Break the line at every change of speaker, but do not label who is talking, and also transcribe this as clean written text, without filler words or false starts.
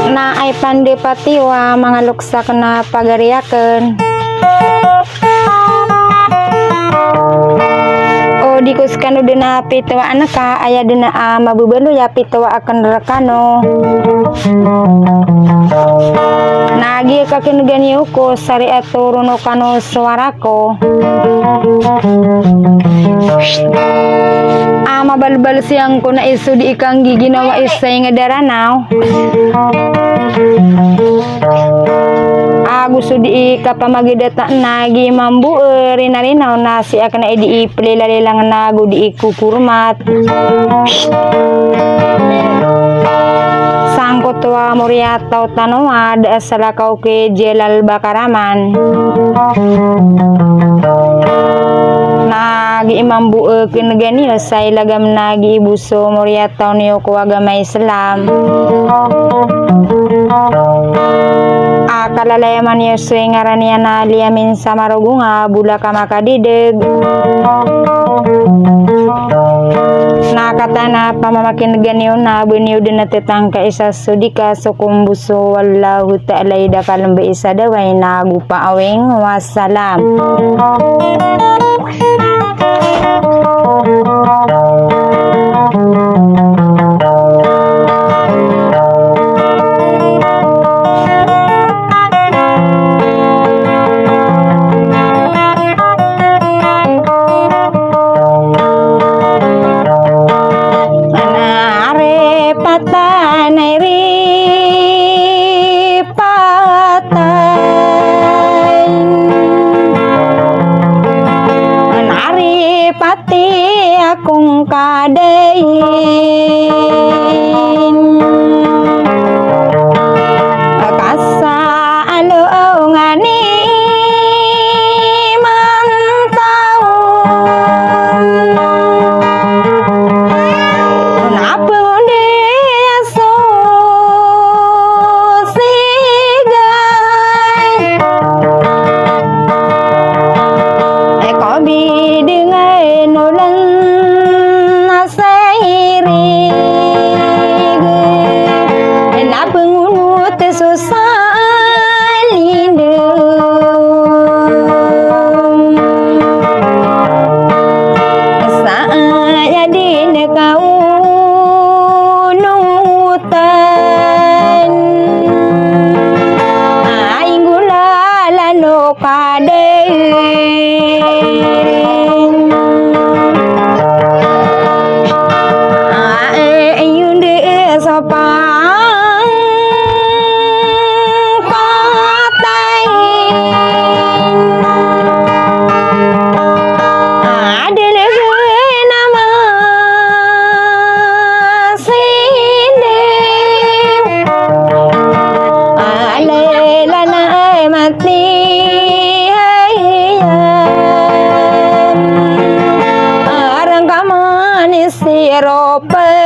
Na ay pandipatiwa mga luksa na pagariaken. O dikus kanu dina pitwa anaka aya dina mabubelu ya pitwa akan rekano. Nagi kakin gani uko sari aturuno kanu suarako. Mabal-bal siyang ko na isu di ikang giginawa isay nga daranaw. Gusto di kapamagidata nagi mambuer rinarinaw na si akan na di ipililalilang nagu di ikukurmat. Sangkot wa muriataw tanawad asalakaw ke Jelal Bakaraman. Nagi imambuer kinagani say lagam nagi ibuso muriataw niyo ko agama Islam. Kalalayaman niya suy ngaraniya na liyamin sa marugunga bula ka makadideg. Nakatana pamamakin ganyo na bunyo din natetang ka isa sudika so kumbuso wallahu ta'ala ida kalambe isa daway na gupa awing wassalam. Akong kadayin kasa alo ngani mantaun napun dia so sigai ko bi dengan nulan Eropa